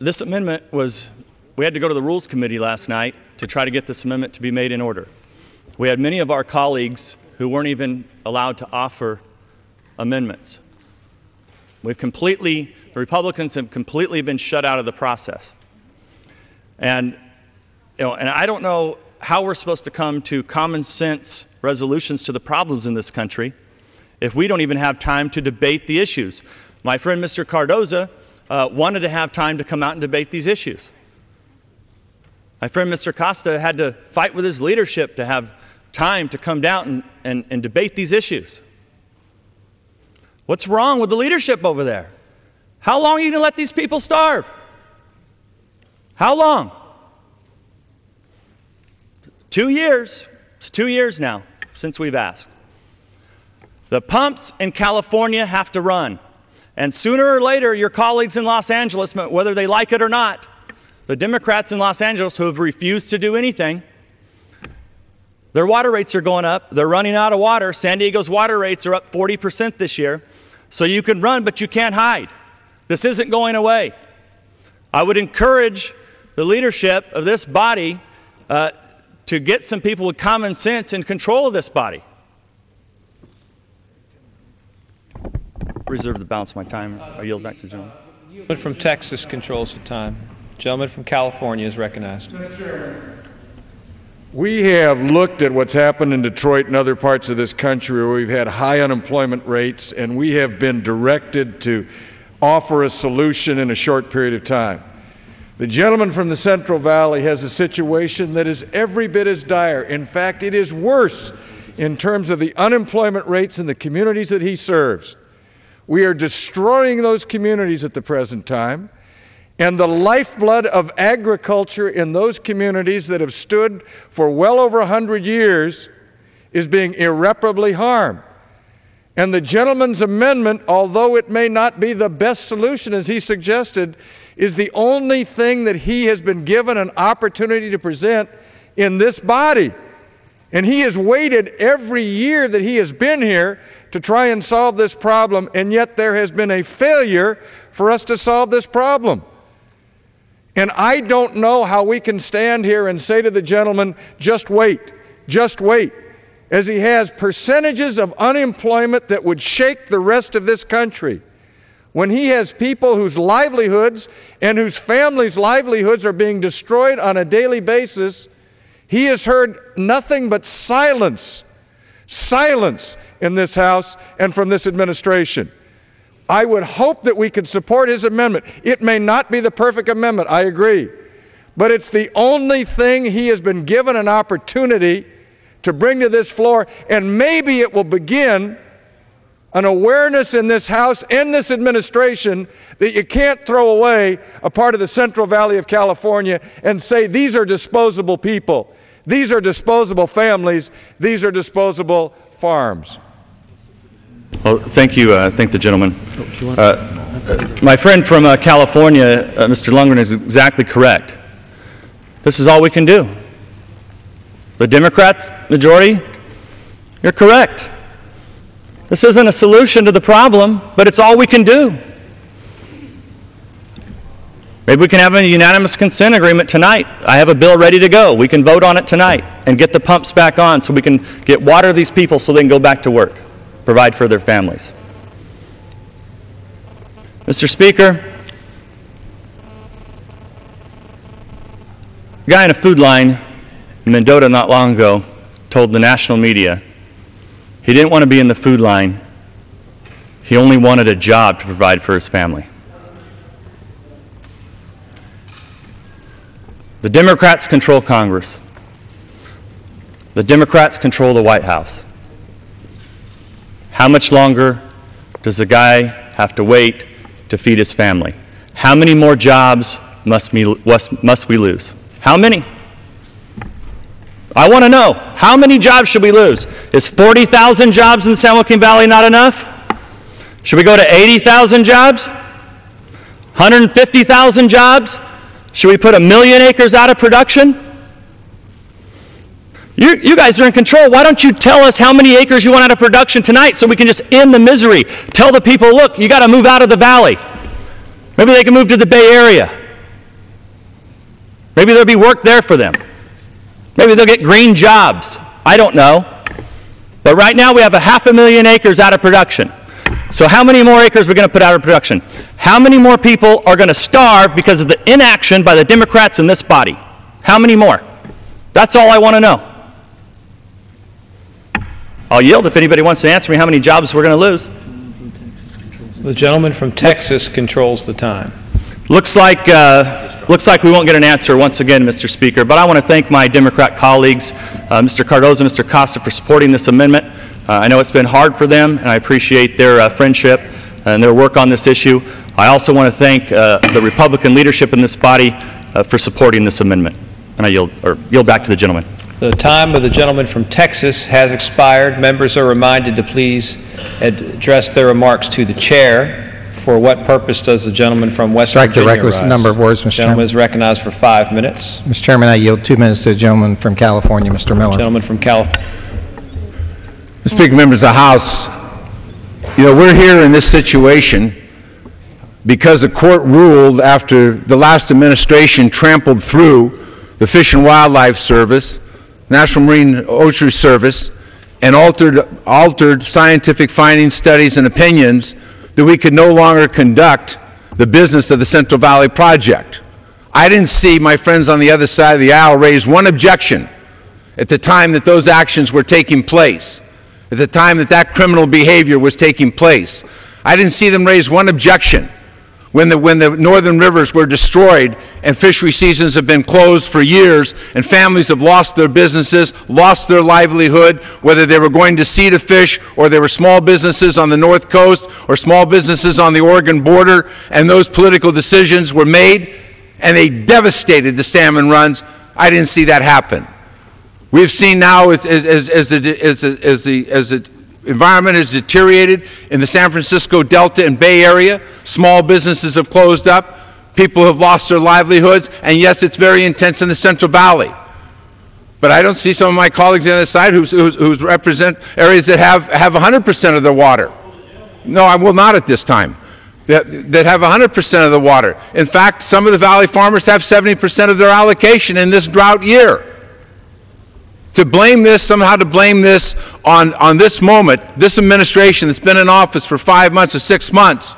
this amendment was, we had to go to the Rules Committee last night to try to get this amendment to be made in order. We had many of our colleagues who weren't even allowed to offer amendments. The Republicans have completely been shut out of the process. And I don't know how we're supposed to come to common sense resolutions to the problems in this country if we don't even have time to debate the issues. My friend Mr. Cardoza wanted to have time to come out and debate these issues. My friend Mr. Costa had to fight with his leadership to have time to come down and debate these issues. What's wrong with the leadership over there? How long are you going to let these people starve? How long? 2 years. It's 2 years now since we've asked. The pumps in California have to run. And sooner or later, your colleagues in Los Angeles, whether they like it or not, the Democrats in Los Angeles who have refused to do anything, their water rates are going up. They're running out of water. San Diego's water rates are up 40% this year. So you can run, but you can't hide. This isn't going away. I would encourage the leadership of this body to get some people with common sense in control of this body. Reserve the balance of my time. I yield back to the gentleman. Gentleman from Texas controls the time. Gentleman from California is recognized. We have looked at what's happened in Detroit and other parts of this country where we've had high unemployment rates, and we have been directed to offer a solution in a short period of time. The gentleman from the Central Valley has a situation that is every bit as dire. In fact, it is worse in terms of the unemployment rates in the communities that he serves. We are destroying those communities at the present time, and the lifeblood of agriculture in those communities that have stood for well over 100 years is being irreparably harmed. And the gentleman's amendment, although it may not be the best solution as he suggested, is the only thing that he has been given an opportunity to present in this body. And he has waited every year that he has been here to try and solve this problem, and yet there has been a failure for us to solve this problem. And I don't know how we can stand here and say to the gentleman, just wait, as he has percentages of unemployment that would shake the rest of this country, when he has people whose livelihoods and whose families' livelihoods are being destroyed on a daily basis. He has heard nothing but silence in this House and from this administration. I would hope that we could support his amendment. It may not be the perfect amendment, I agree, but it's the only thing he has been given an opportunity to bring to this floor, and maybe it will begin an awareness in this House and this administration that you can't throw away a part of the Central Valley of California and say these are disposable people, these are disposable families, these are disposable farms. Well, thank you. Thank the gentleman. My friend from California, Mr. Lundgren, is exactly correct. This is all we can do. The Democrats, majority, you're correct. This isn't a solution to the problem, but it's all we can do. Maybe we can have a unanimous consent agreement tonight. I have a bill ready to go. We can vote on it tonight and get the pumps back on so we can get water to these people so they can go back to work, provide for their families. Mr. Speaker, a guy in a food line in Mendota not long ago told the national media he didn't want to be in the food line. He only wanted a job to provide for his family. The Democrats control Congress. The Democrats control the White House. How much longer does the guy have to wait to feed his family? How many more jobs must we lose? How many? I want to know, how many jobs should we lose? Is 40,000 jobs in the San Joaquin Valley not enough? Should we go to 80,000 jobs? 150,000 jobs? Should we put 1 million acres out of production? You guys are in control. Why don't you tell us how many acres you want out of production tonight so we can just end the misery? Tell the people, look, you got to move out of the valley. Maybe they can move to the Bay Area. Maybe there'll be work there for them. Maybe they'll get green jobs. I don't know. But right now we have 500,000 acres out of production. So how many more acres are we going to put out of production? How many more people are going to starve because of the inaction by the Democrats in this body? How many more? That's all I want to know. I'll yield if anybody wants to answer me how many jobs we're going to lose. The gentleman from Texas controls the time. Looks like we won't get an answer once again, Mr. Speaker, but I want to thank my Democrat colleagues, Mr. Cardozo and Mr. Costa, for supporting this amendment. I know it's been hard for them, and I appreciate their friendship and their work on this issue. I also want to thank the Republican leadership in this body for supporting this amendment. And I yield back to the gentleman. The time of the gentleman from Texas has expired. Members are reminded to please address their remarks to the chair. For what purpose does the gentleman from West Virginia Strike the requisite number of words, Mr. Chairman. Gentleman is recognized for 5 minutes. Mr. Chairman, I yield 2 minutes to the gentleman from California, Mr. Miller. Gentleman from California. Mr. Speaker, members of the House, we're here in this situation because the court ruled after the last administration trampled through the Fish and Wildlife Service, National Marine Ocean Service, and altered scientific findings, studies, and opinions that we could no longer conduct the business of the Central Valley Project. I didn't see my friends on the other side of the aisle raise one objection at the time that those actions were taking place, at the time that that criminal behavior was taking place. I didn't see them raise one objection when the northern rivers were destroyed and fishery seasons have been closed for years and families have lost their businesses, lost their livelihood, whether they were going to sea to fish or they were small businesses on the North Coast or small businesses on the Oregon border, and those political decisions were made and they devastated the salmon runs. I didn't see that happen. We've seen now as the environment has deteriorated in the San Francisco Delta and Bay Area. Small businesses have closed up. People have lost their livelihoods. And yes, it's very intense in the Central Valley. But I don't see some of my colleagues on the other side who represent areas that have 100% of their water. No, I will not at this time. That have 100% of the water. In fact, some of the valley farmers have 70% of their allocation in this drought year. To blame this, somehow to blame this on this moment, this administration that's been in office for 5 months or 6 months,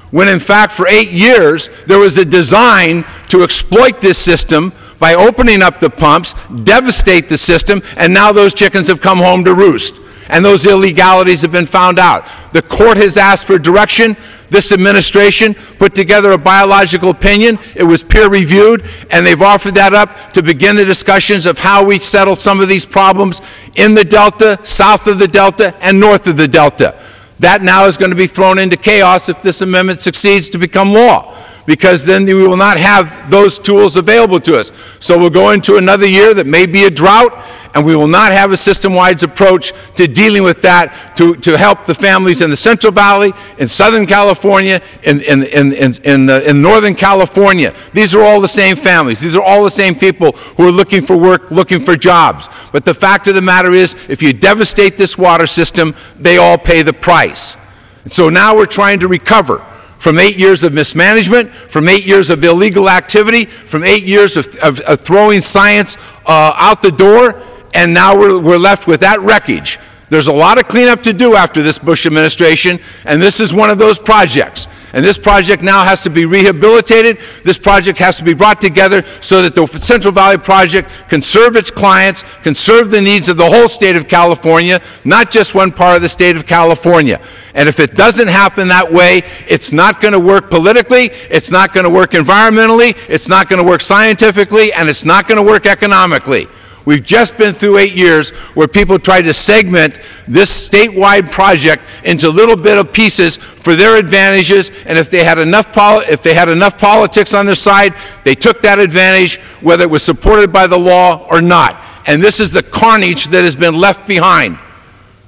when in fact for 8 years there was a design to exploit this system by opening up the pumps, devastate the system, and now those chickens have come home to roost. And those illegalities have been found out. The court has asked for direction. This administration put together a biological opinion. It was peer-reviewed, and they've offered that up to begin the discussions of how we settle some of these problems in the Delta, south of the Delta, and north of the Delta. That now is going to be thrown into chaos if this amendment succeeds to become law, because then we will not have those tools available to us. So we'll go into another year that may be a drought, and we will not have a system-wide approach to dealing with that to help the families in the Central Valley, in Southern California, in Northern California. These are all the same families. These are all the same people who are looking for work, looking for jobs. But the fact of the matter is, if you devastate this water system, they all pay the price. And so now we're trying to recover from 8 years of mismanagement, from 8 years of illegal activity, from 8 years of throwing science out the door, and now we're left with that wreckage. There's a lot of cleanup to do after this Bush administration, and this is one of those projects. And this project now has to be rehabilitated. This project has to be brought together so that the Central Valley Project can serve its clients, can serve the needs of the whole state of California, not just one part of the state of California. And if it doesn't happen that way, it's not going to work politically, it's not going to work environmentally, it's not going to work scientifically, and it's not going to work economically. We've just been through 8 years where people tried to segment this statewide project into little bit of pieces for their advantages, and if they had enough politics on their side, they took that advantage, whether it was supported by the law or not. And this is the carnage that has been left behind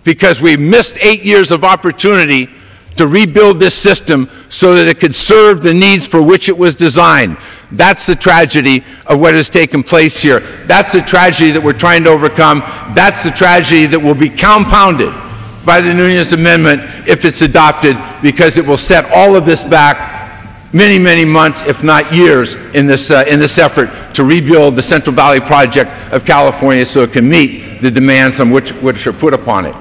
because we missed 8 years of opportunity to rebuild this system so that it could serve the needs for which it was designed. That's the tragedy of what has taken place here. That's the tragedy that we're trying to overcome. That's the tragedy that will be compounded by the Nunes Amendment if it's adopted, because it will set all of this back many, many months, if not years, in this effort to rebuild the Central Valley Project of California so it can meet the demands on which are put upon it.